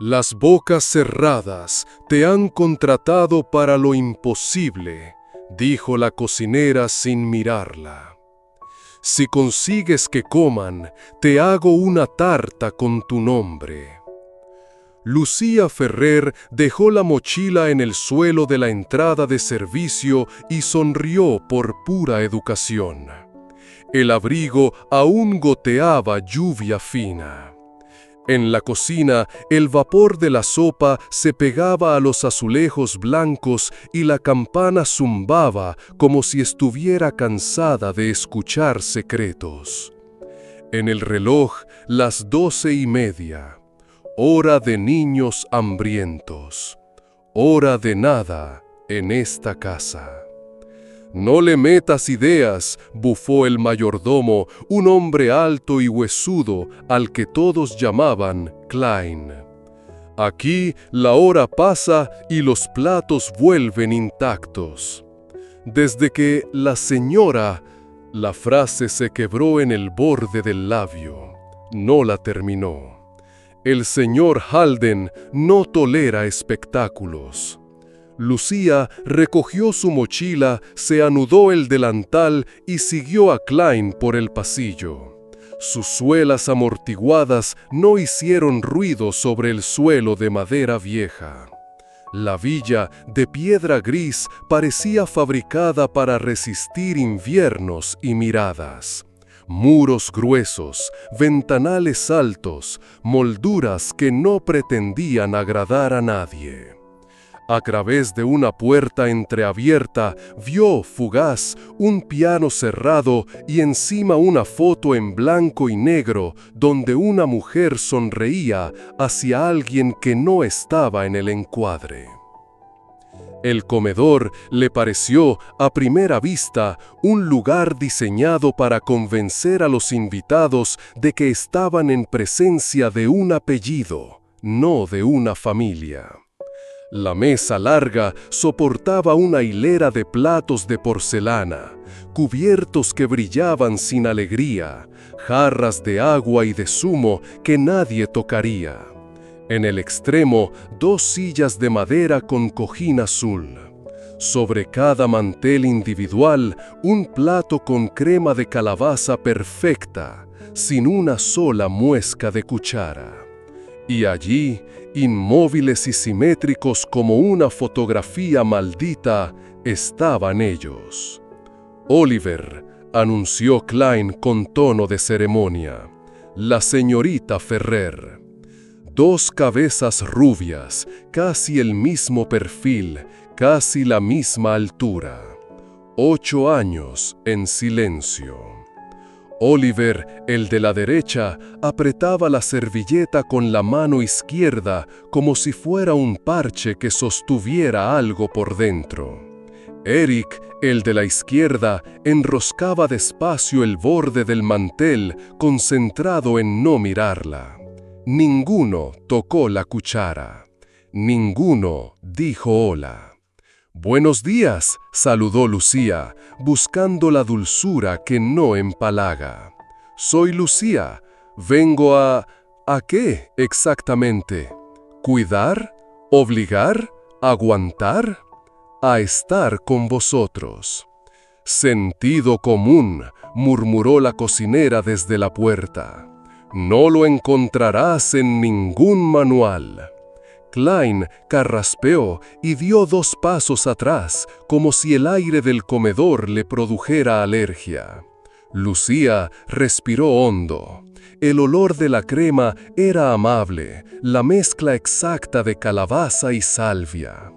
Las bocas cerradas te han contratado para lo imposible, dijo la cocinera sin mirarla. Si consigues que coman, te hago una tarta con tu nombre. Lucía Ferrer dejó la mochila en el suelo de la entrada de servicio y sonrió por pura educación. El abrigo aún goteaba lluvia fina. En la cocina, el vapor de la sopa se pegaba a los azulejos blancos y la campana zumbaba como si estuviera cansada de escuchar secretos. En el reloj, las 12:30. Hora de niños hambrientos. Hora de nada en esta casa. «No le metas ideas», bufó el mayordomo, un hombre alto y huesudo al que todos llamaban Klein. «Aquí la hora pasa y los platos vuelven intactos. Desde que la señora...» La frase se quebró en el borde del labio. No la terminó. El señor Halden no tolera espectáculos. Lucía recogió su mochila, se anudó el delantal y siguió a Klein por el pasillo. Sus suelas amortiguadas no hicieron ruido sobre el suelo de madera vieja. La villa, de piedra gris, parecía fabricada para resistir inviernos y miradas. Muros gruesos, ventanales altos, molduras que no pretendían agradar a nadie. A través de una puerta entreabierta, vio, fugaz, un piano cerrado y encima una foto en blanco y negro donde una mujer sonreía hacia alguien que no estaba en el encuadre. El comedor le pareció, a primera vista, un lugar diseñado para convencer a los invitados de que estaban en presencia de un apellido, no de una familia. La mesa larga soportaba una hilera de platos de porcelana, cubiertos que brillaban sin alegría, jarras de agua y de zumo que nadie tocaría. En el extremo, 2 sillas de madera con cojín azul. Sobre cada mantel individual, un plato con crema de calabaza perfecta, sin una sola muesca de cuchara. Y allí, inmóviles y simétricos como una fotografía maldita, estaban ellos. «Oliver», anunció Klein con tono de ceremonia, «la señorita Ferrer». 2 cabezas rubias, casi el mismo perfil, casi la misma altura. 8 años en silencio. Oliver, el de la derecha, apretaba la servilleta con la mano izquierda como si fuera un parche que sostuviera algo por dentro. Eric, el de la izquierda, enroscaba despacio el borde del mantel, concentrado en no mirarla. Ninguno tocó la cuchara. Ninguno dijo hola. «Buenos días», saludó Lucía, buscando la dulzura que no empalaga. «Soy Lucía. Vengo a... ¿A qué exactamente? ¿Cuidar? ¿Obligar? ¿Aguantar? A estar con vosotros». «Sentido común», murmuró la cocinera desde la puerta. «No lo encontrarás en ningún manual». Klein carraspeó y dio 2 pasos atrás, como si el aire del comedor le produjera alergia. Lucía respiró hondo. El olor de la crema era amable, la mezcla exacta de calabaza y salvia.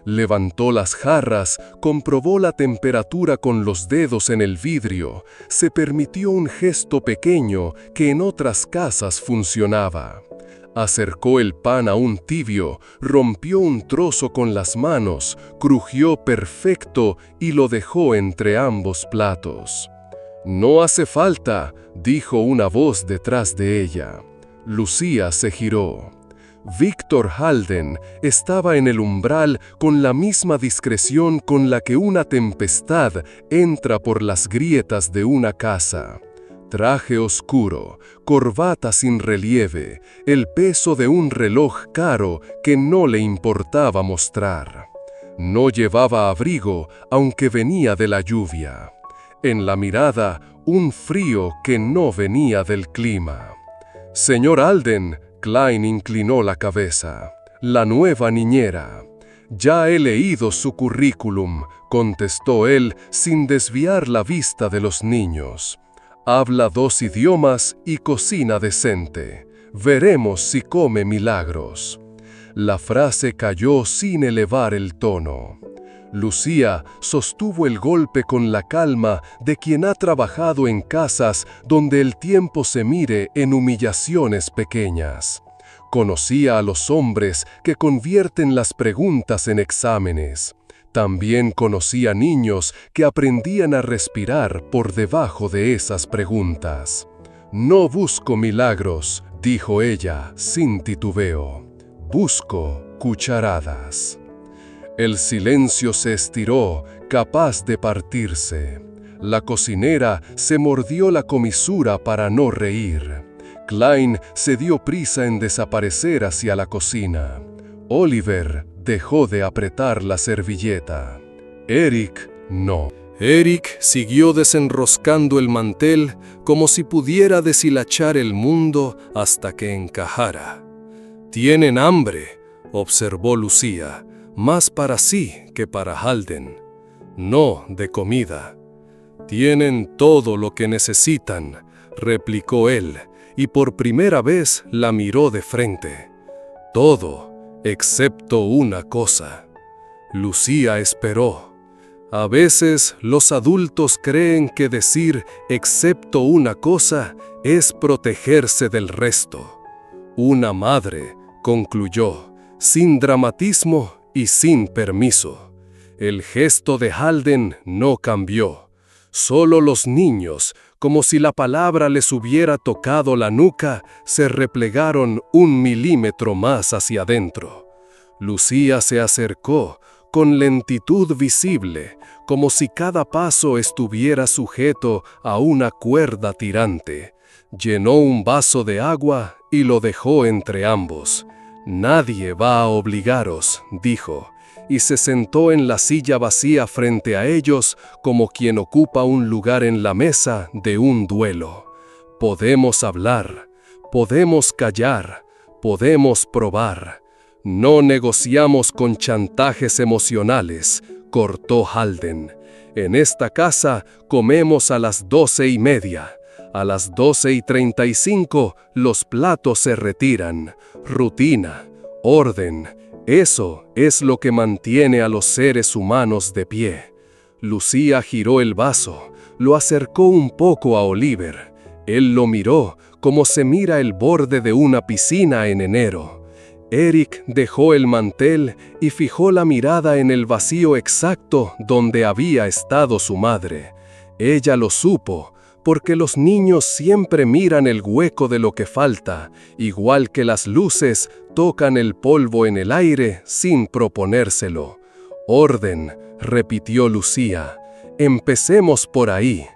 Levantó las jarras, comprobó la temperatura con los dedos en el vidrio, se permitió un gesto pequeño que en otras casas funcionaba. Acercó el pan aún tibio, rompió un trozo con las manos, crujió perfecto y lo dejó entre ambos platos. «No hace falta», dijo una voz detrás de ella. Lucía se giró. Víctor Halden estaba en el umbral con la misma discreción con la que una tempestad entra por las grietas de una casa. Traje oscuro, corbata sin relieve, el peso de un reloj caro que no le importaba mostrar. No llevaba abrigo, aunque venía de la lluvia. En la mirada, un frío que no venía del clima. «Señor Alden», Klein inclinó la cabeza. «La nueva niñera». «Ya he leído su currículum», contestó él sin desviar la vista de los niños. «Habla 2 idiomas y cocina decente. Veremos si come milagros». La frase cayó sin elevar el tono. Lucía sostuvo el golpe con la calma de quien ha trabajado en casas donde el tiempo se mide en humillaciones pequeñas. Conocía a los hombres que convierten las preguntas en exámenes. También conocía niños que aprendían a respirar por debajo de esas preguntas. «No busco milagros», dijo ella sin titubeo. «Busco cucharadas». El silencio se estiró, capaz de partirse. La cocinera se mordió la comisura para no reír. Klein se dio prisa en desaparecer hacia la cocina. Oliver dejó de apretar la servilleta. Eric no. Eric siguió desenroscando el mantel como si pudiera deshilachar el mundo hasta que encajara. «Tienen hambre», observó Lucía, «más para sí que para Halden. No de comida». «Tienen todo lo que necesitan», replicó él, y por primera vez la miró de frente. «Todo, excepto una cosa». Lucía esperó. A veces los adultos creen que decir «excepto una cosa» es protegerse del resto. «Una madre», concluyó, sin dramatismo y sin permiso. El gesto de Halden no cambió. Solo los niños, como si la palabra les hubiera tocado la nuca, se replegaron 1 milímetro más hacia adentro. Lucía se acercó, con lentitud visible, como si cada paso estuviera sujeto a una cuerda tirante. Llenó un vaso de agua y lo dejó entre ambos. «Nadie va a obligaros», dijo, y se sentó en la silla vacía frente a ellos como quien ocupa un lugar en la mesa de un duelo. «Podemos hablar, podemos callar, podemos probar. No negociamos con chantajes emocionales», cortó Halden. «En esta casa comemos a las 12:30. A las 12:35 los platos se retiran. Rutina, orden, eso es lo que mantiene a los seres humanos de pie». Lucía giró el vaso, lo acercó un poco a Oliver. Él lo miró como se mira el borde de una piscina en enero. Eric dejó el mantel y fijó la mirada en el vacío exacto donde había estado su madre. Ella lo supo, porque los niños siempre miran el hueco de lo que falta, igual que las luces tocan el polvo en el aire sin proponérselo. «Orden», repitió Lucía. «Empecemos por ahí».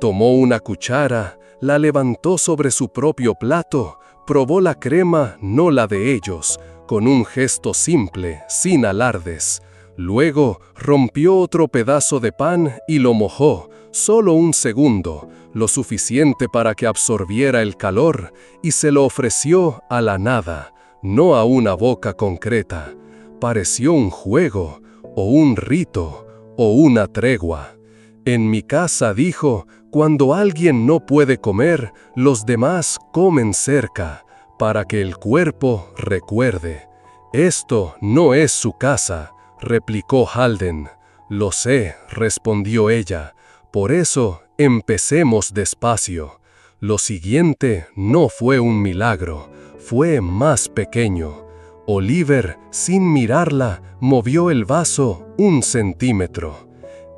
Tomó una cuchara, la levantó sobre su propio plato, probó la crema, no la de ellos, con un gesto simple, sin alardes. Luego rompió otro pedazo de pan y lo mojó, solo 1 segundo, lo suficiente para que absorbiera el calor, y se lo ofreció a la nada, no a una boca concreta. Pareció un juego, o un rito, o una tregua. «En mi casa», dijo, «cuando alguien no puede comer, los demás comen cerca, para que el cuerpo recuerde». «Esto no es su casa», replicó Halden. «Lo sé», respondió ella. «Por eso, empecemos despacio». Lo siguiente no fue un milagro, fue más pequeño. Oliver, sin mirarla, movió el vaso 1 centímetro.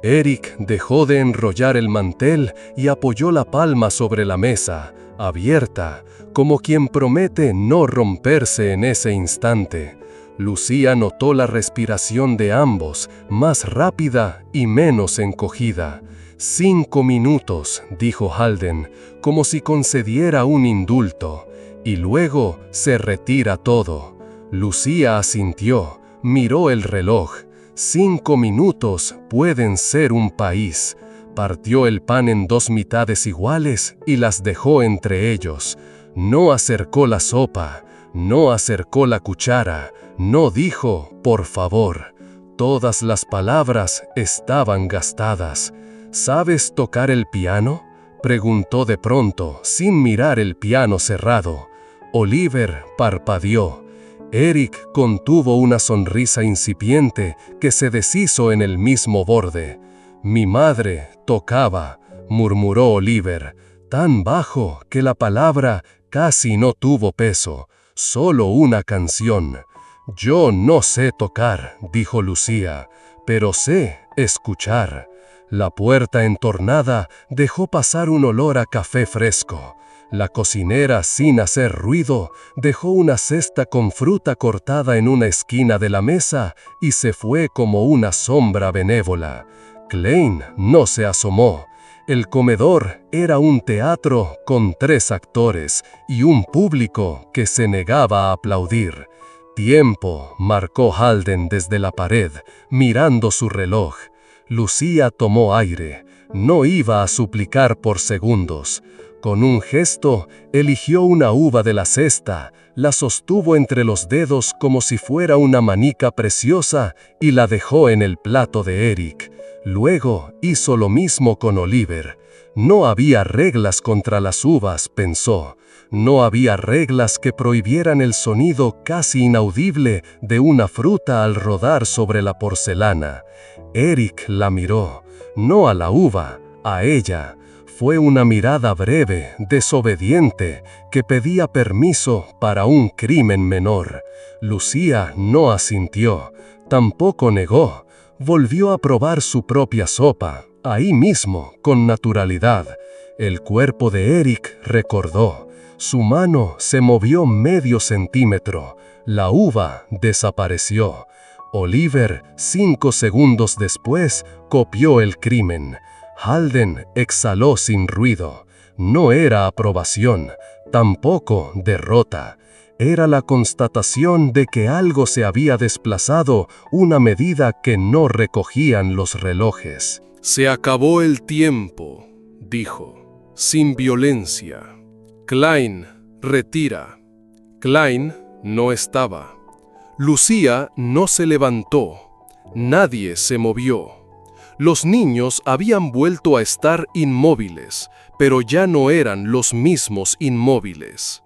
Eric dejó de enrollar el mantel y apoyó la palma sobre la mesa, abierta, como quien promete no romperse en ese instante. Lucía notó la respiración de ambos, más rápida y menos encogida. 5 minutos, dijo Halden, como si concediera un indulto, y luego se retira todo. Lucía asintió, miró el reloj. 5 minutos pueden ser un país. Partió el pan en 2 mitades iguales y las dejó entre ellos. No acercó la sopa, no acercó la cuchara, no dijo, por favor. Todas las palabras estaban gastadas. ¿Sabes tocar el piano?, preguntó de pronto, sin mirar el piano cerrado. Oliver parpadeó. Eric contuvo una sonrisa incipiente que se deshizo en el mismo borde. «Mi madre tocaba», murmuró Oliver, tan bajo que la palabra casi no tuvo peso, solo una canción. «Yo no sé tocar», dijo Lucía, «pero sé escuchar». La puerta entornada dejó pasar un olor a café fresco. La cocinera, sin hacer ruido, dejó una cesta con fruta cortada en una esquina de la mesa y se fue como una sombra benévola. Klein no se asomó. El comedor era un teatro con 3 actores y un público que se negaba a aplaudir. «Tiempo», marcó Halden desde la pared, mirando su reloj. Lucía tomó aire. No iba a suplicar por segundos. Con un gesto, eligió una uva de la cesta, la sostuvo entre los dedos como si fuera una manica preciosa y la dejó en el plato de Eric. Luego hizo lo mismo con Oliver. No había reglas contra las uvas, pensó. No había reglas que prohibieran el sonido casi inaudible de una fruta al rodar sobre la porcelana. Eric la miró, no a la uva, a ella. Fue una mirada breve, desobediente, que pedía permiso para un crimen menor. Lucía no asintió, tampoco negó. Volvió a probar su propia sopa, ahí mismo, con naturalidad. El cuerpo de Eric recordó. Su mano se movió medio centímetro. La uva desapareció. Oliver, 5 segundos después, copió el crimen. Halden exhaló sin ruido. No era aprobación, tampoco derrota. Era la constatación de que algo se había desplazado, una medida que no recogían los relojes. «Se acabó el tiempo», dijo, sin violencia. «Klein, retira». Klein no estaba. Lucía no se levantó. Nadie se movió. Los niños habían vuelto a estar inmóviles, pero ya no eran los mismos inmóviles.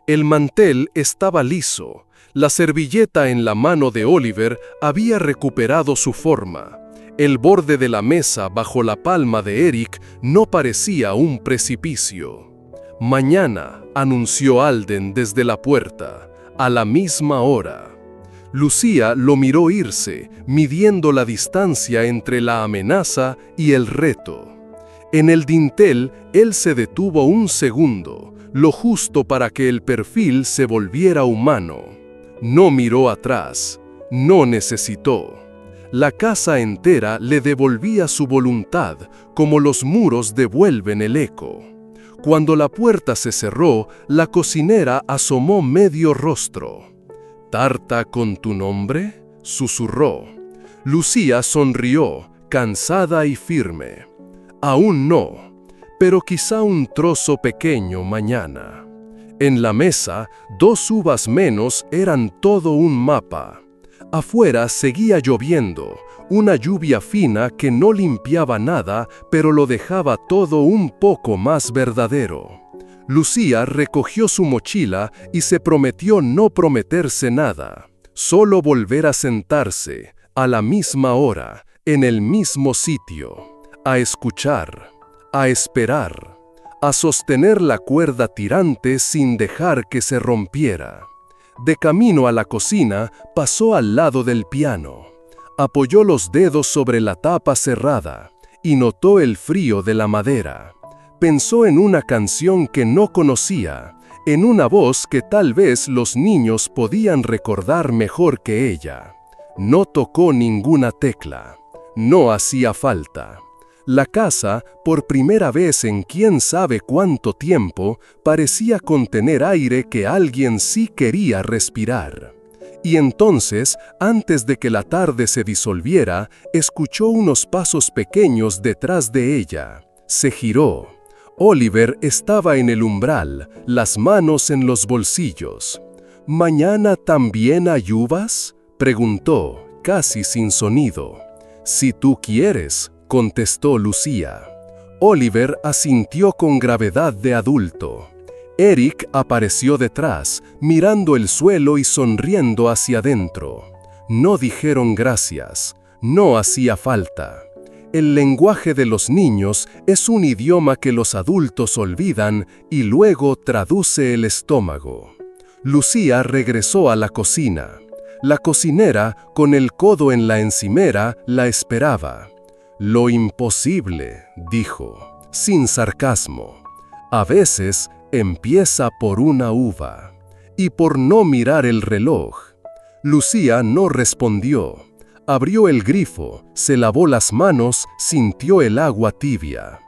El mantel estaba liso. La servilleta en la mano de Oliver había recuperado su forma. El borde de la mesa bajo la palma de Eric no parecía un precipicio. «Mañana», anunció Halden desde la puerta, «a la misma hora». Lucía lo miró irse, midiendo la distancia entre la amenaza y el reto. En el dintel, él se detuvo un segundo, lo justo para que el perfil se volviera humano. No miró atrás, no necesitó. La casa entera le devolvía su voluntad, como los muros devuelven el eco. Cuando la puerta se cerró, la cocinera asomó medio rostro. «¿Tarta con tu nombre?», susurró. Lucía sonrió, cansada y firme. «Aún no, pero quizá un trozo pequeño mañana». En la mesa, 2 uvas menos eran todo un mapa. Afuera seguía lloviendo, una lluvia fina que no limpiaba nada, pero lo dejaba todo un poco más verdadero. Lucía recogió su mochila y se prometió no prometerse nada, solo volver a sentarse, a la misma hora, en el mismo sitio, a escuchar, a esperar, a sostener la cuerda tirante sin dejar que se rompiera. De camino a la cocina, pasó al lado del piano. Apoyó los dedos sobre la tapa cerrada y notó el frío de la madera. Pensó en una canción que no conocía, en una voz que tal vez los niños podían recordar mejor que ella. No tocó ninguna tecla. No hacía falta. La casa, por primera vez en quién sabe cuánto tiempo, parecía contener aire que alguien sí quería respirar. Y entonces, antes de que la tarde se disolviera, escuchó unos pasos pequeños detrás de ella. Se giró. Oliver estaba en el umbral, las manos en los bolsillos. ¿Mañana también hay uvas?, preguntó, casi sin sonido. Si tú quieres, contestó Lucía. Oliver asintió con gravedad de adulto. Eric apareció detrás, mirando el suelo y sonriendo hacia adentro. No dijeron gracias. No hacía falta. El lenguaje de los niños es un idioma que los adultos olvidan y luego traduce el estómago. Lucía regresó a la cocina. La cocinera, con el codo en la encimera, la esperaba. «Lo imposible», dijo, sin sarcasmo. «A veces empieza por una uva». Y por no mirar el reloj. Lucía no respondió. Abrió el grifo, se lavó las manos, sintió el agua tibia.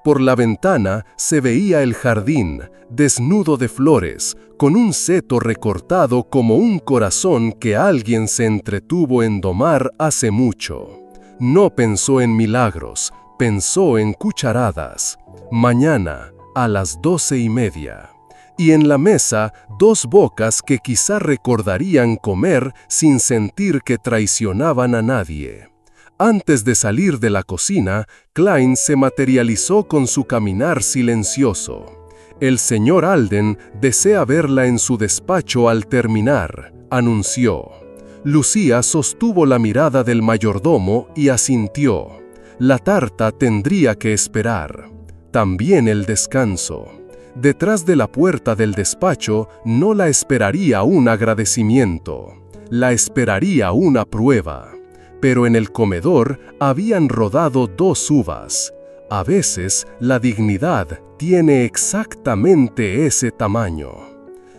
Por la ventana se veía el jardín, desnudo de flores, con un seto recortado como un corazón que alguien se entretuvo en domar hace mucho. No pensó en milagros, pensó en cucharadas. Mañana, a las 12:30. Y en la mesa, dos bocas que quizá recordarían comer sin sentir que traicionaban a nadie. Antes de salir de la cocina, Klein se materializó con su caminar silencioso. «El señor Alden desea verla en su despacho al terminar», anunció. Lucía sostuvo la mirada del mayordomo y asintió. La tarta tendría que esperar. También el descanso. Detrás de la puerta del despacho no la esperaría un agradecimiento. La esperaría una prueba. Pero en el comedor habían rodado 2 uvas. A veces la dignidad tiene exactamente ese tamaño.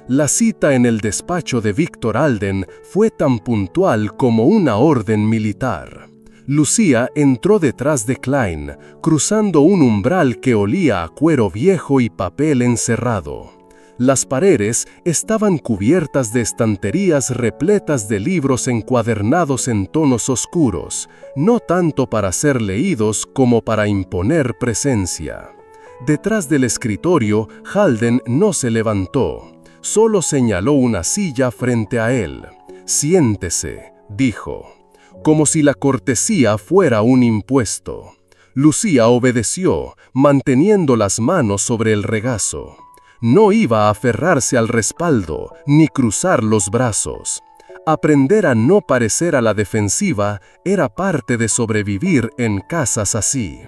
La cita en el despacho de Víctor Alden fue tan puntual como una orden militar. Lucía entró detrás de Klein, cruzando un umbral que olía a cuero viejo y papel encerrado. Las paredes estaban cubiertas de estanterías repletas de libros encuadernados en tonos oscuros, no tanto para ser leídos como para imponer presencia. Detrás del escritorio, Alden no se levantó, solo señaló una silla frente a él. «Siéntese», dijo, como si la cortesía fuera un impuesto. Lucía obedeció, manteniendo las manos sobre el regazo. No iba a aferrarse al respaldo, ni cruzar los brazos. Aprender a no parecer a la defensiva era parte de sobrevivir en casas así.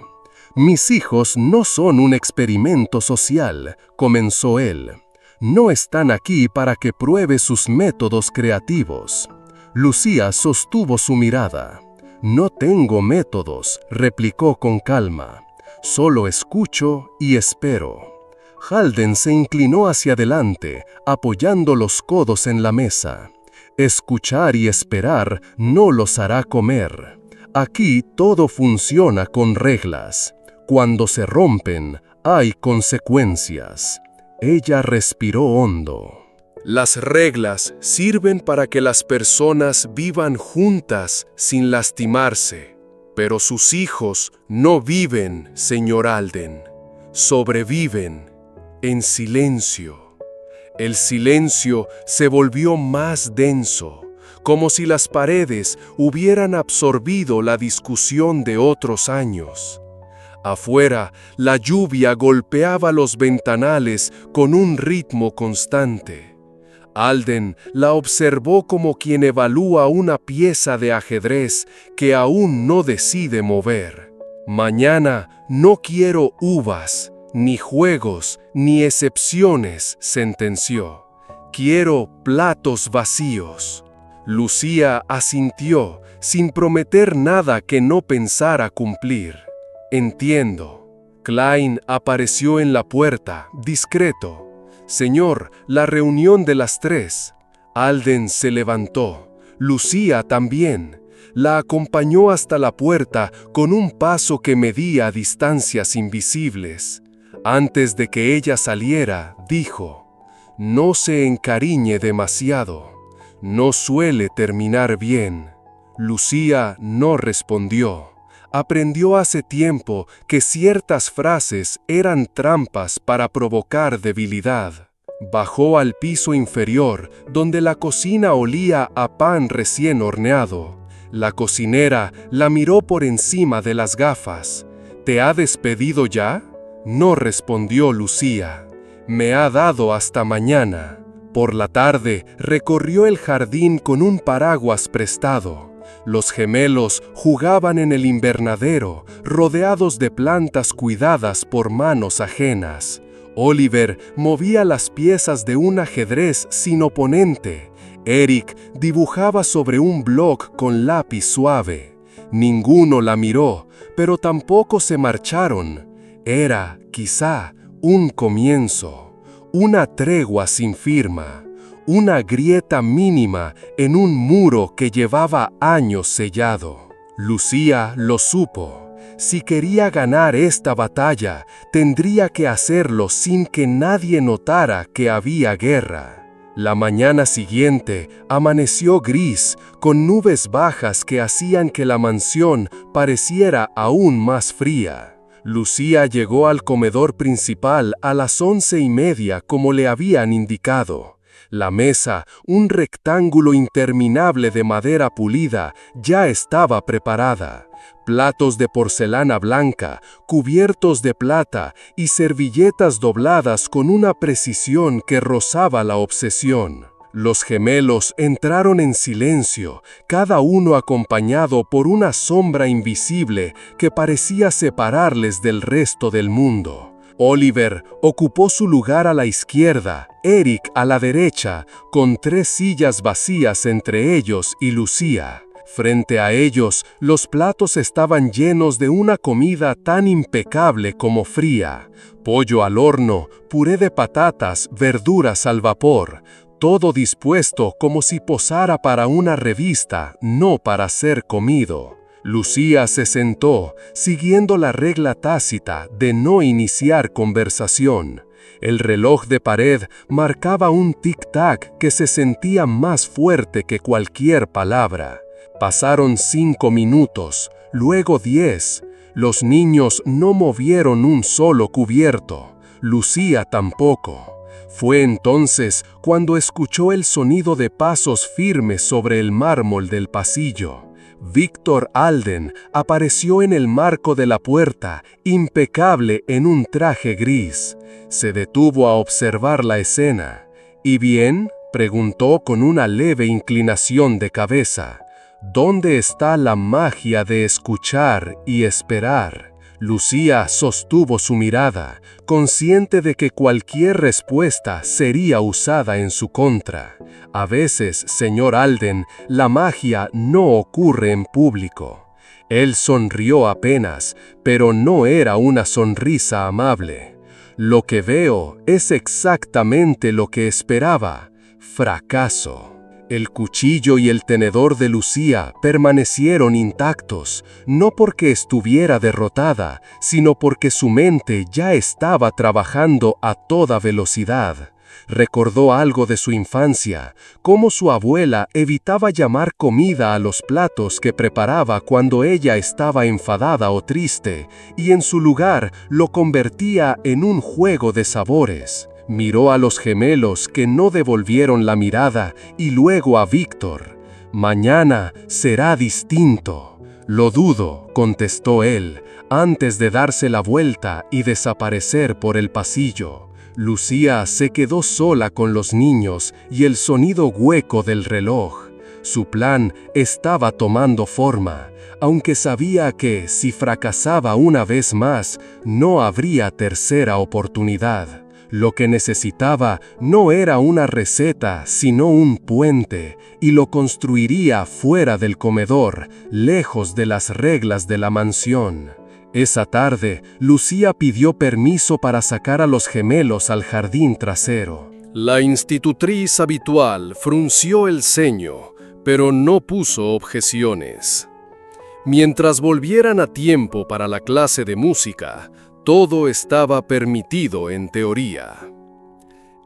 «Mis hijos no son un experimento social», comenzó él. «No están aquí para que pruebe sus métodos creativos». Lucía sostuvo su mirada. «No tengo métodos», replicó con calma. «Solo escucho y espero». Alden se inclinó hacia adelante, apoyando los codos en la mesa. «Escuchar y esperar no los hará comer. Aquí todo funciona con reglas. Cuando se rompen, hay consecuencias». Ella respiró hondo. Las reglas sirven para que las personas vivan juntas sin lastimarse, pero sus hijos no viven, señor Alden. Sobreviven en silencio. El silencio se volvió más denso, como si las paredes hubieran absorbido la discusión de otros años. Afuera, la lluvia golpeaba los ventanales con un ritmo constante. Alden la observó como quien evalúa una pieza de ajedrez que aún no decide mover. «Mañana no quiero uvas, ni juegos, ni excepciones», sentenció. «Quiero platos vacíos». Lucía asintió, sin prometer nada que no pensara cumplir. «Entiendo». Klein apareció en la puerta, discreto. «Señor, la reunión de las 3». Alden se levantó. Lucía también. La acompañó hasta la puerta con un paso que medía distancias invisibles. Antes de que ella saliera, dijo: «No se encariñe demasiado. No suele terminar bien». Lucía no respondió. Aprendió hace tiempo que ciertas frases eran trampas para provocar debilidad. Bajó al piso inferior, donde la cocina olía a pan recién horneado. La cocinera la miró por encima de las gafas. «¿Te ha despedido ya?». No respondió Lucía. «Me ha dado hasta mañana». Por la tarde recorrió el jardín con un paraguas prestado. Los gemelos jugaban en el invernadero, rodeados de plantas cuidadas por manos ajenas. Oliver movía las piezas de un ajedrez sin oponente. Eric dibujaba sobre un bloc con lápiz suave. Ninguno la miró, pero tampoco se marcharon. Era, quizá, un comienzo, una tregua sin firma, una grieta mínima en un muro que llevaba años sellado. Lucía lo supo. Si quería ganar esta batalla, tendría que hacerlo sin que nadie notara que había guerra. La mañana siguiente amaneció gris, con nubes bajas que hacían que la mansión pareciera aún más fría. Lucía llegó al comedor principal a las 11:30 como le habían indicado. La mesa, un rectángulo interminable de madera pulida, ya estaba preparada. Platos de porcelana blanca, cubiertos de plata y servilletas dobladas con una precisión que rozaba la obsesión. Los gemelos entraron en silencio, cada uno acompañado por una sombra invisible que parecía separarles del resto del mundo. Oliver ocupó su lugar a la izquierda, Eric a la derecha, con 3 sillas vacías entre ellos y Lucía. Frente a ellos, los platos estaban llenos de una comida tan impecable como fría: pollo al horno, puré de patatas, verduras al vapor, todo dispuesto como si posara para una revista, no para ser comido. Lucía se sentó, siguiendo la regla tácita de no iniciar conversación. El reloj de pared marcaba un tic-tac que se sentía más fuerte que cualquier palabra. Pasaron 5 minutos, luego 10. Los niños no movieron un solo cubierto. Lucía tampoco. Fue entonces cuando escuchó el sonido de pasos firmes sobre el mármol del pasillo. Víctor Alden apareció en el marco de la puerta, impecable en un traje gris. Se detuvo a observar la escena. «¿Y bien?», preguntó con una leve inclinación de cabeza. «¿Dónde está la magia de escuchar y esperar?». Lucía sostuvo su mirada, consciente de que cualquier respuesta sería usada en su contra. «A veces, señor Alden, la magia no ocurre en público». Él sonrió apenas, pero no era una sonrisa amable. «Lo que veo es exactamente lo que esperaba: fracaso». El cuchillo y el tenedor de Lucía permanecieron intactos, no porque estuviera derrotada, sino porque su mente ya estaba trabajando a toda velocidad. Recordó algo de su infancia, cómo su abuela evitaba llamar comida a los platos que preparaba cuando ella estaba enfadada o triste, y en su lugar lo convertía en un juego de sabores. Miró a los gemelos que no devolvieron la mirada y luego a Víctor. «Mañana será distinto». «Lo dudo», contestó él, antes de darse la vuelta y desaparecer por el pasillo. Lucía se quedó sola con los niños y el sonido hueco del reloj. Su plan estaba tomando forma, aunque sabía que, si fracasaba una vez más, no habría tercera oportunidad. Lo que necesitaba no era una receta, sino un puente, y lo construiría fuera del comedor, lejos de las reglas de la mansión. Esa tarde, Lucía pidió permiso para sacar a los gemelos al jardín trasero. La institutriz habitual frunció el ceño, pero no puso objeciones. Mientras volvieran a tiempo para la clase de música, todo estaba permitido en teoría.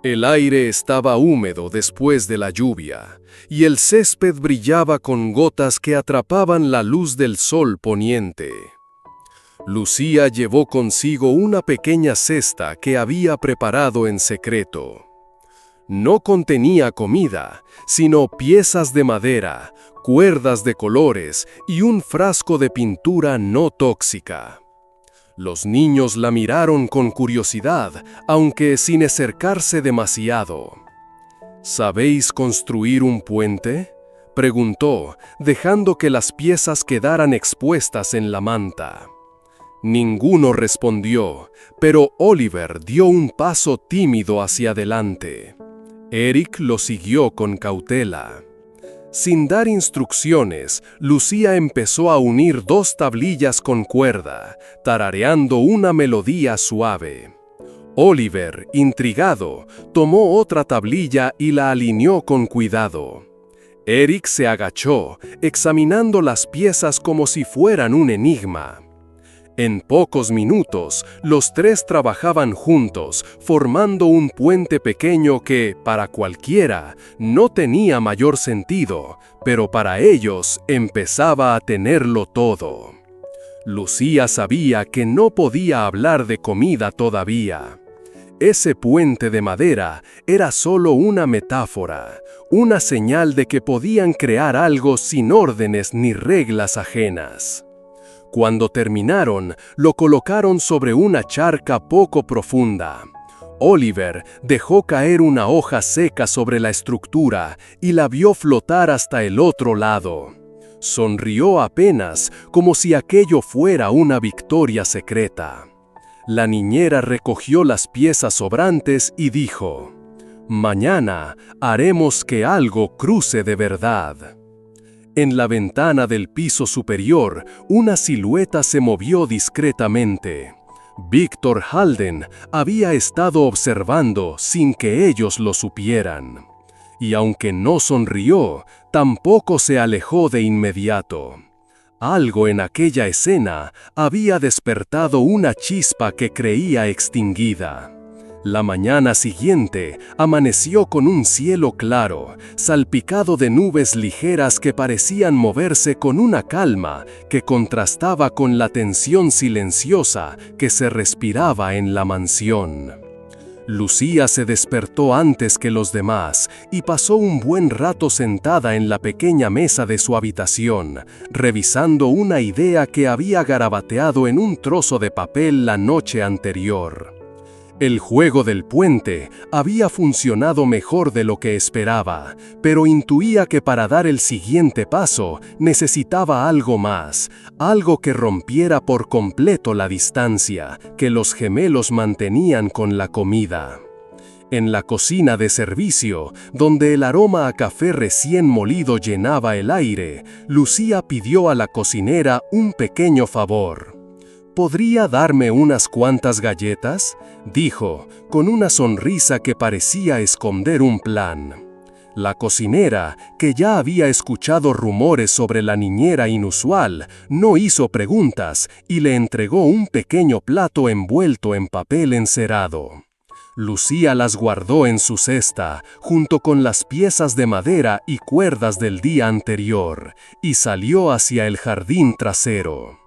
El aire estaba húmedo después de la lluvia, y el césped brillaba con gotas que atrapaban la luz del sol poniente. Lucía llevó consigo una pequeña cesta que había preparado en secreto. No contenía comida, sino piezas de madera, cuerdas de colores y un frasco de pintura no tóxica. Los niños la miraron con curiosidad, aunque sin acercarse demasiado. ¿Sabéis construir un puente?, preguntó, dejando que las piezas quedaran expuestas en la manta. Ninguno respondió, pero Oliver dio un paso tímido hacia adelante. Eric lo siguió con cautela. Sin dar instrucciones, Lucía empezó a unir 2 tablillas con cuerda, tarareando una melodía suave. Oliver, intrigado, tomó otra tablilla y la alineó con cuidado. Eric se agachó, examinando las piezas como si fueran un enigma. En pocos minutos, los 3 trabajaban juntos, formando un puente pequeño que, para cualquiera, no tenía mayor sentido, pero para ellos empezaba a tenerlo todo. Lucía sabía que no podía hablar de comida todavía. Ese puente de madera era solo una metáfora, una señal de que podían crear algo sin órdenes ni reglas ajenas. Cuando terminaron, lo colocaron sobre una charca poco profunda. Oliver dejó caer una hoja seca sobre la estructura y la vio flotar hasta el otro lado. Sonrió apenas, como si aquello fuera una victoria secreta. La niñera recogió las piezas sobrantes y dijo: «Mañana haremos que algo cruce de verdad». En la ventana del piso superior, una silueta se movió discretamente. Víctor Halden había estado observando sin que ellos lo supieran. Y aunque no sonrió, tampoco se alejó de inmediato. Algo en aquella escena había despertado una chispa que creía extinguida. La mañana siguiente amaneció con un cielo claro, salpicado de nubes ligeras que parecían moverse con una calma que contrastaba con la tensión silenciosa que se respiraba en la mansión. Lucía se despertó antes que los demás y pasó un buen rato sentada en la pequeña mesa de su habitación, revisando una idea que había garabateado en un trozo de papel la noche anterior. El juego del puente había funcionado mejor de lo que esperaba, pero intuía que para dar el siguiente paso necesitaba algo más, algo que rompiera por completo la distancia que los gemelos mantenían con la comida. En la cocina de servicio, donde el aroma a café recién molido llenaba el aire, Lucía pidió a la cocinera un pequeño favor. «¿Podría darme unas cuantas galletas?», dijo, con una sonrisa que parecía esconder un plan. La cocinera, que ya había escuchado rumores sobre la niñera inusual, no hizo preguntas y le entregó un pequeño plato envuelto en papel encerado. Lucía las guardó en su cesta, junto con las piezas de madera y cuerdas del día anterior, y salió hacia el jardín trasero.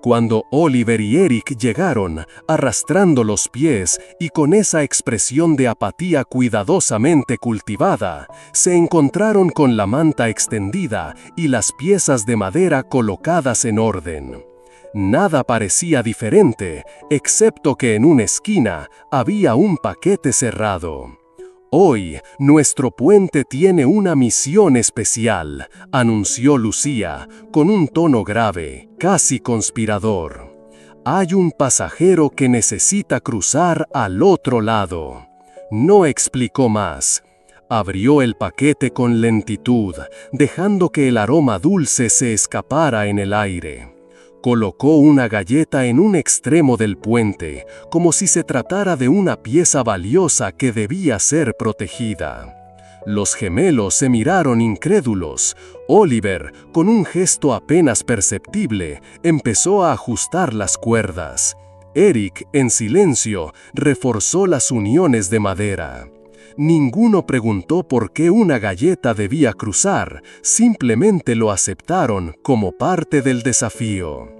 Cuando Oliver y Eric llegaron, arrastrando los pies y con esa expresión de apatía cuidadosamente cultivada, se encontraron con la manta extendida y las piezas de madera colocadas en orden. Nada parecía diferente, excepto que en una esquina había un paquete cerrado. «Hoy, nuestro puente tiene una misión especial», anunció Lucía, con un tono grave, casi conspirador. «Hay un pasajero que necesita cruzar al otro lado». No explicó más. Abrió el paquete con lentitud, dejando que el aroma dulce se escapara en el aire. Colocó una galleta en un extremo del puente, como si se tratara de una pieza valiosa que debía ser protegida. Los gemelos se miraron incrédulos. Oliver, con un gesto apenas perceptible, empezó a ajustar las cuerdas. Eric, en silencio, reforzó las uniones de madera. Ninguno preguntó por qué una galleta debía cruzar, simplemente lo aceptaron como parte del desafío.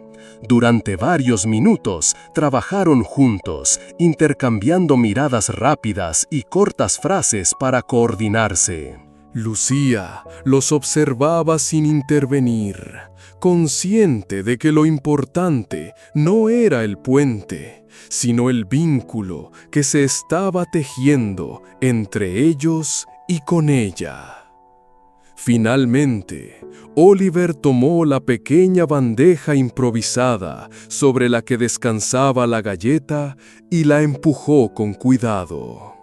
Durante varios minutos trabajaron juntos, intercambiando miradas rápidas y cortas frases para coordinarse. Lucía los observaba sin intervenir, consciente de que lo importante no era el puente, sino el vínculo que se estaba tejiendo entre ellos y con ella. Finalmente, Oliver tomó la pequeña bandeja improvisada sobre la que descansaba la galleta y la empujó con cuidado.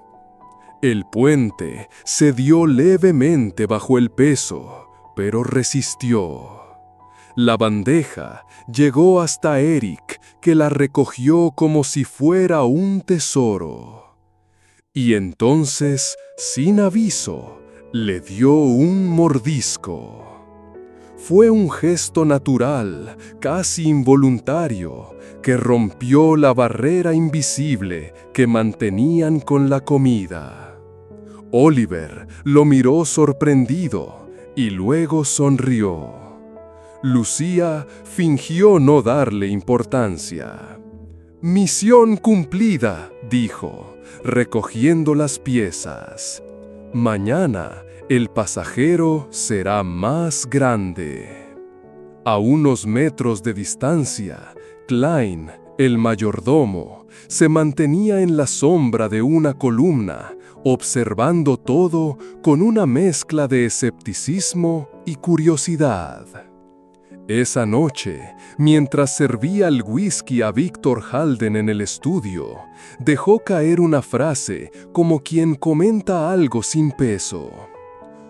El puente cedió levemente bajo el peso, pero resistió. La bandeja llegó hasta Eric, que la recogió como si fuera un tesoro. Y entonces, sin aviso, le dio un mordisco. Fue un gesto natural, casi involuntario, que rompió la barrera invisible que mantenían con la comida. Oliver lo miró sorprendido y luego sonrió. Lucía fingió no darle importancia. «Misión cumplida», dijo, recogiendo las piezas. «Mañana el pasajero será más grande». A unos metros de distancia, Klein, el mayordomo, se mantenía en la sombra de una columna, observando todo con una mezcla de escepticismo y curiosidad. Esa noche, mientras servía el whisky a Victor Halden en el estudio, dejó caer una frase como quien comenta algo sin peso.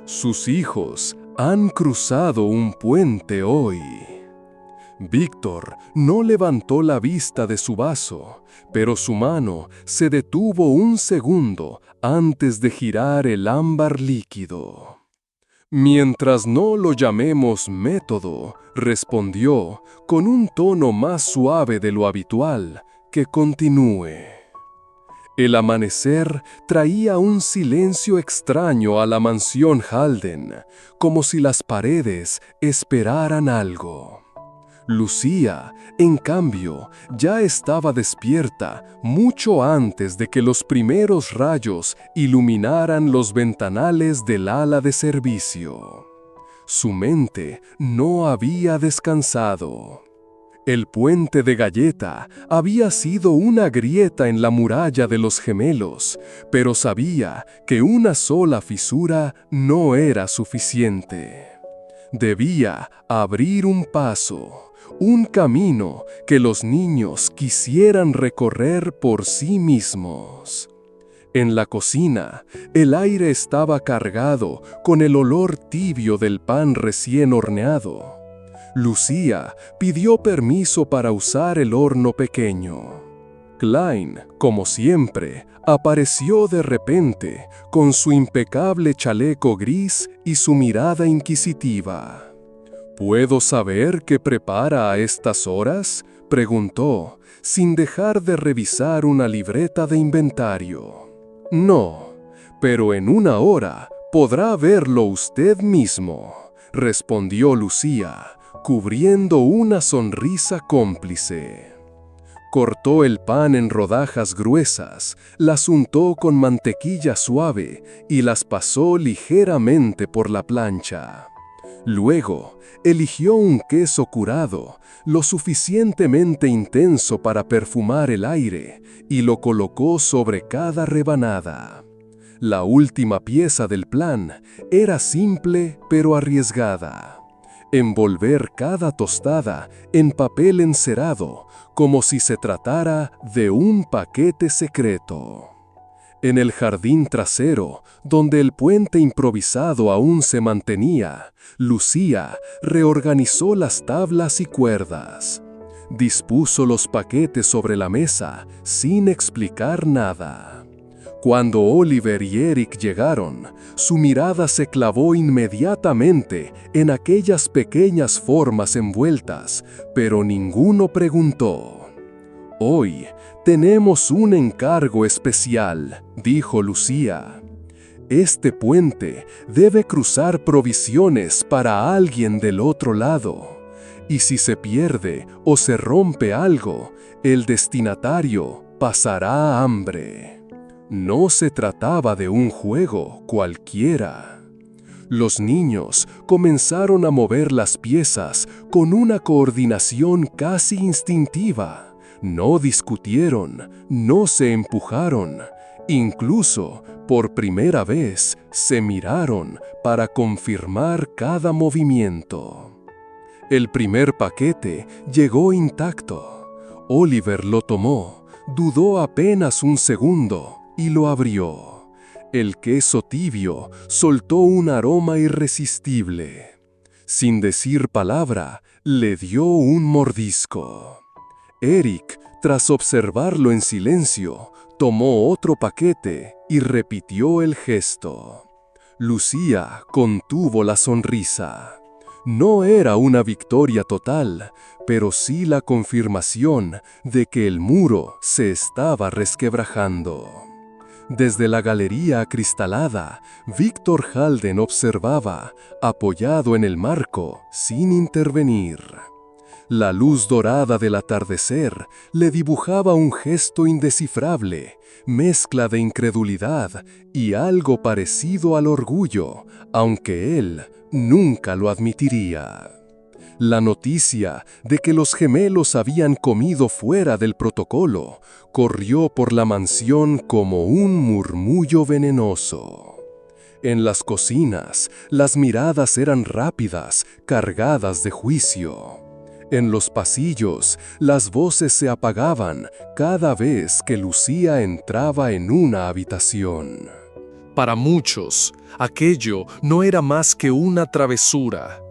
«Sus hijos han cruzado un puente hoy». Víctor no levantó la vista de su vaso, pero su mano se detuvo un segundo antes de girar el ámbar líquido. «Mientras no lo llamemos método», respondió, con un tono más suave de lo habitual, «que continúe». El amanecer traía un silencio extraño a la mansión Halden, como si las paredes esperaran algo. Lucía, en cambio, ya estaba despierta mucho antes de que los primeros rayos iluminaran los ventanales del ala de servicio. Su mente no había descansado. El puente de galleta había sido una grieta en la muralla de los gemelos, pero sabía que una sola fisura no era suficiente. Debía abrir un paso, un camino que los niños quisieran recorrer por sí mismos. En la cocina, el aire estaba cargado con el olor tibio del pan recién horneado. Lucía pidió permiso para usar el horno pequeño. Klein, como siempre, apareció de repente con su impecable chaleco gris y su mirada inquisitiva. «¿Puedo saber qué prepara a estas horas?», preguntó, sin dejar de revisar una libreta de inventario. «No, pero en una hora podrá verlo usted mismo», respondió Lucía, cubriendo una sonrisa cómplice. Cortó el pan en rodajas gruesas, las untó con mantequilla suave y las pasó ligeramente por la plancha. Luego, eligió un queso curado, lo suficientemente intenso para perfumar el aire, y lo colocó sobre cada rebanada. La última pieza del plan era simple pero arriesgada: envolver cada tostada en papel encerado, como si se tratara de un paquete secreto. En el jardín trasero, donde el puente improvisado aún se mantenía, Lucía reorganizó las tablas y cuerdas. Dispuso los paquetes sobre la mesa sin explicar nada. Cuando Oliver y Eric llegaron, su mirada se clavó inmediatamente en aquellas pequeñas formas envueltas, pero ninguno preguntó. «Hoy tenemos un encargo especial», dijo Lucía. «Este puente debe cruzar provisiones para alguien del otro lado, y si se pierde o se rompe algo, el destinatario pasará hambre». No se trataba de un juego cualquiera. Los niños comenzaron a mover las piezas con una coordinación casi instintiva. No discutieron, no se empujaron. Incluso, por primera vez, se miraron para confirmar cada movimiento. El primer paquete llegó intacto. Oliver lo tomó, dudó apenas un segundo y lo abrió. El queso tibio soltó un aroma irresistible. Sin decir palabra, le dio un mordisco. Eric, tras observarlo en silencio, tomó otro paquete y repitió el gesto. Lucía contuvo la sonrisa. No era una victoria total, pero sí la confirmación de que el muro se estaba resquebrajando. Desde la galería acristalada, Víctor Halden observaba, apoyado en el marco, sin intervenir. La luz dorada del atardecer le dibujaba un gesto indescifrable, mezcla de incredulidad y algo parecido al orgullo, aunque él nunca lo admitiría. La noticia de que los gemelos habían comido fuera del protocolo corrió por la mansión como un murmullo venenoso. En las cocinas, las miradas eran rápidas, cargadas de juicio. En los pasillos, las voces se apagaban cada vez que Lucía entraba en una habitación. Para muchos, aquello no era más que una travesura.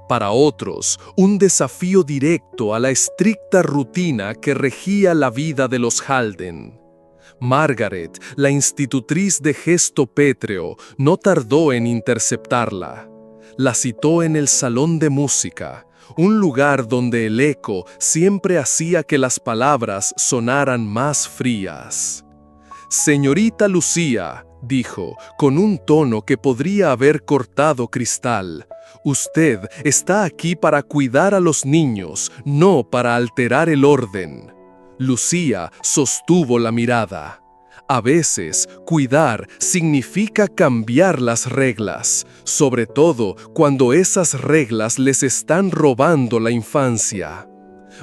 Para otros, un desafío directo a la estricta rutina que regía la vida de los Halden. Margaret, la institutriz de gesto pétreo, no tardó en interceptarla. La citó en el salón de música, un lugar donde el eco siempre hacía que las palabras sonaran más frías. «Señorita Lucía», dijo, con un tono que podría haber cortado cristal, «usted está aquí para cuidar a los niños, no para alterar el orden». Lucía sostuvo la mirada. A veces, cuidar significa cambiar las reglas, sobre todo cuando esas reglas les están robando la infancia.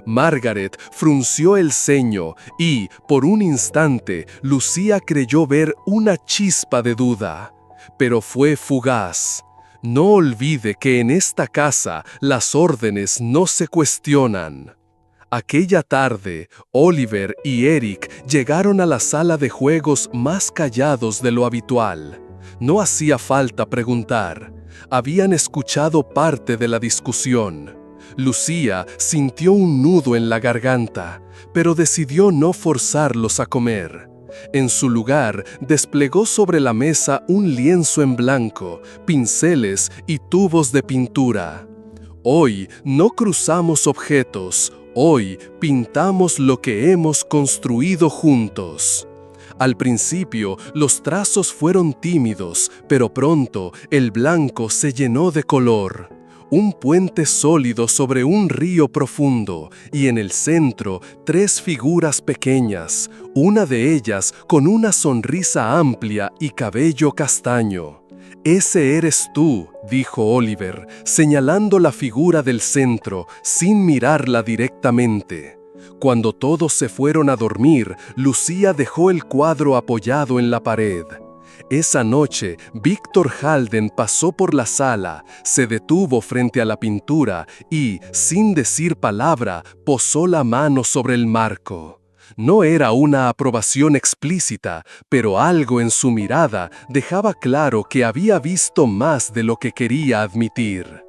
Margaret frunció el ceño y, por un instante, Lucía creyó ver una chispa de duda. Pero fue fugaz. No olvide que en esta casa las órdenes no se cuestionan. Aquella tarde, Oliver y Eric llegaron a la sala de juegos más callados de lo habitual. No hacía falta preguntar. Habían escuchado parte de la discusión. Lucía sintió un nudo en la garganta, pero decidió no forzarlos a comer. En su lugar, desplegó sobre la mesa un lienzo en blanco, pinceles y tubos de pintura. Hoy no cruzamos objetos, hoy pintamos lo que hemos construido juntos. Al principio, los trazos fueron tímidos, pero pronto el blanco se llenó de color. Un puente sólido sobre un río profundo, y en el centro 3 figuras pequeñas, una de ellas con una sonrisa amplia y cabello castaño. «Ese eres tú», dijo Oliver, señalando la figura del centro, sin mirarla directamente. Cuando todos se fueron a dormir, Lucía dejó el cuadro apoyado en la pared. Esa noche, Víctor Halden pasó por la sala, se detuvo frente a la pintura y, sin decir palabra, posó la mano sobre el marco. No era una aprobación explícita, pero algo en su mirada dejaba claro que había visto más de lo que quería admitir.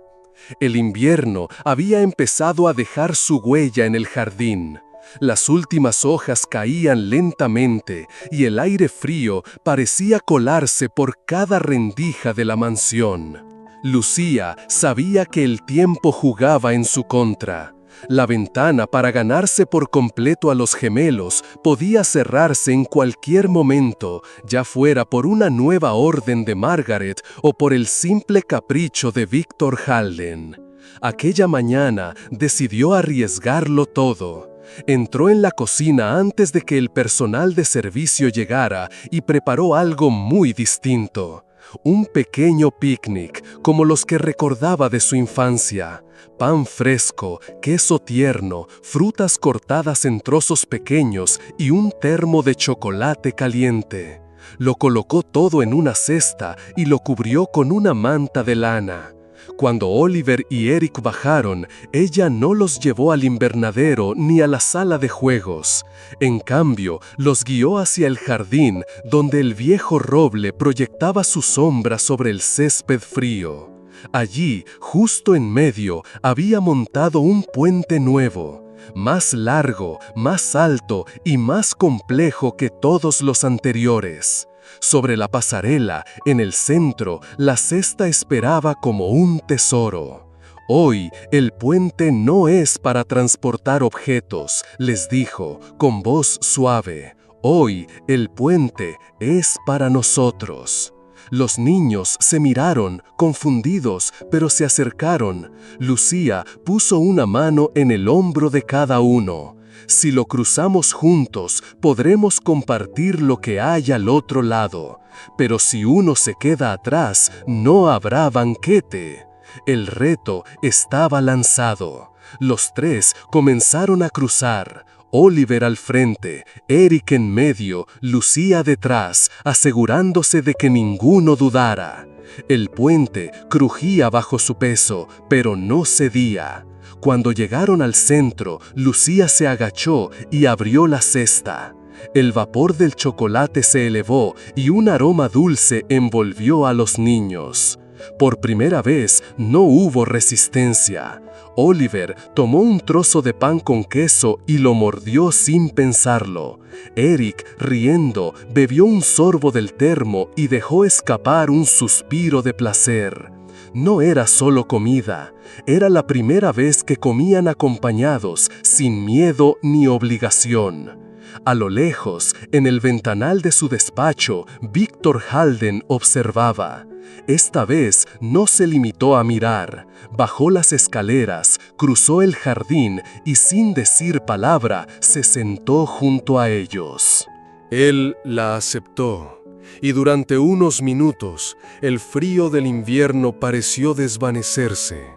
El invierno había empezado a dejar su huella en el jardín. Las últimas hojas caían lentamente y el aire frío parecía colarse por cada rendija de la mansión. Lucía sabía que el tiempo jugaba en su contra. La ventana para ganarse por completo a los gemelos podía cerrarse en cualquier momento, ya fuera por una nueva orden de Margaret o por el simple capricho de Victor Halden. Aquella mañana decidió arriesgarlo todo. Entró en la cocina antes de que el personal de servicio llegara y preparó algo muy distinto. Un pequeño picnic, como los que recordaba de su infancia. Pan fresco, queso tierno, frutas cortadas en trozos pequeños y un termo de chocolate caliente. Lo colocó todo en una cesta y lo cubrió con una manta de lana. Cuando Oliver y Eric bajaron, ella no los llevó al invernadero ni a la sala de juegos. En cambio, los guió hacia el jardín, donde el viejo roble proyectaba su sombra sobre el césped frío. Allí, justo en medio, había montado un puente nuevo, más largo, más alto y más complejo que todos los anteriores. Sobre la pasarela, en el centro, la cesta esperaba como un tesoro. Hoy, el puente no es para transportar objetos, les dijo, con voz suave. Hoy, el puente es para nosotros. Los niños se miraron, confundidos, pero se acercaron. Lucía puso una mano en el hombro de cada uno. Si lo cruzamos juntos, podremos compartir lo que hay al otro lado. Pero si uno se queda atrás, no habrá banquete. El reto estaba lanzado. Los tres comenzaron a cruzar. Oliver al frente, Eric en medio, Lucía detrás, asegurándose de que ninguno dudara. El puente crujía bajo su peso, pero no cedía. Cuando llegaron al centro, Lucía se agachó y abrió la cesta. El vapor del chocolate se elevó y un aroma dulce envolvió a los niños. Por primera vez no hubo resistencia. Oliver tomó un trozo de pan con queso y lo mordió sin pensarlo. Eric, riendo, bebió un sorbo del termo y dejó escapar un suspiro de placer. No era solo comida, era la primera vez que comían acompañados, sin miedo ni obligación. A lo lejos, en el ventanal de su despacho, Victor Halden observaba. Esta vez no se limitó a mirar, bajó las escaleras, cruzó el jardín y sin decir palabra se sentó junto a ellos. Él la aceptó, y durante unos minutos el frío del invierno pareció desvanecerse.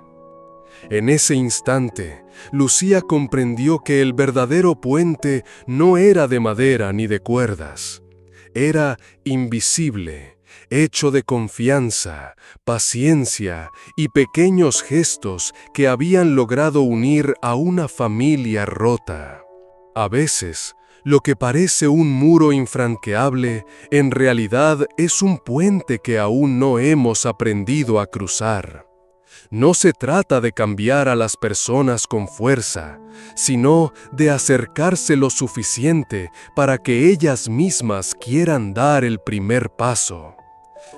En ese instante, Lucía comprendió que el verdadero puente no era de madera ni de cuerdas. Era invisible, hecho de confianza, paciencia y pequeños gestos que habían logrado unir a una familia rota. A veces, lo que parece un muro infranqueable, en realidad es un puente que aún no hemos aprendido a cruzar. No se trata de cambiar a las personas con fuerza, sino de acercarse lo suficiente para que ellas mismas quieran dar el primer paso.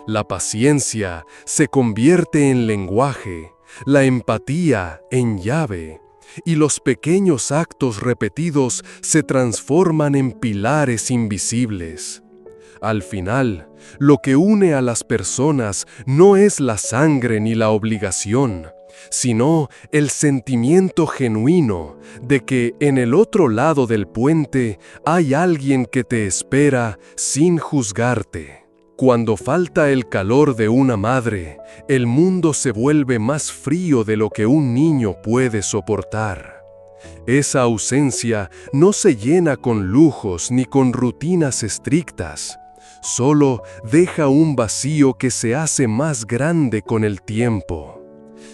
La paciencia se convierte en lenguaje, la empatía en llave, y los pequeños actos repetidos se transforman en pilares invisibles. Al final, lo que une a las personas no es la sangre ni la obligación, sino el sentimiento genuino de que en el otro lado del puente hay alguien que te espera sin juzgarte. Cuando falta el calor de una madre, el mundo se vuelve más frío de lo que un niño puede soportar. Esa ausencia no se llena con lujos ni con rutinas estrictas. Solo deja un vacío que se hace más grande con el tiempo.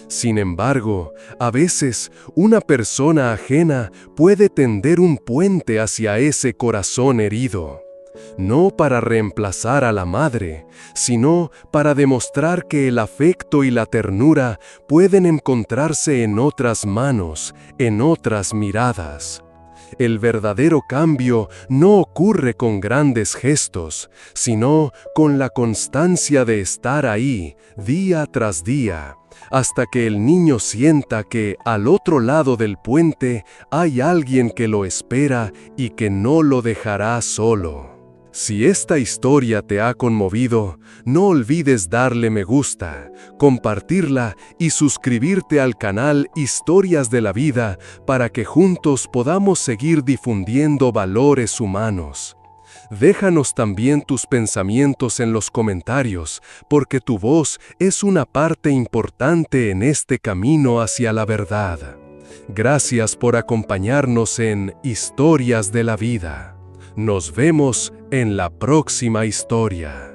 Sin embargo, a veces una persona ajena puede tender un puente hacia ese corazón herido, no para reemplazar a la madre, sino para demostrar que el afecto y la ternura pueden encontrarse en otras manos, en otras miradas. El verdadero cambio no ocurre con grandes gestos, sino con la constancia de estar ahí, día tras día, hasta que el niño sienta que al otro lado del puente hay alguien que lo espera y que no lo dejará solo. Si esta historia te ha conmovido, no olvides darle me gusta, compartirla y suscribirte al canal Historias de la Vida para que juntos podamos seguir difundiendo valores humanos. Déjanos también tus pensamientos en los comentarios, porque tu voz es una parte importante en este camino hacia la verdad. Gracias por acompañarnos en Historias de la Vida. Nos vemos en la próxima historia.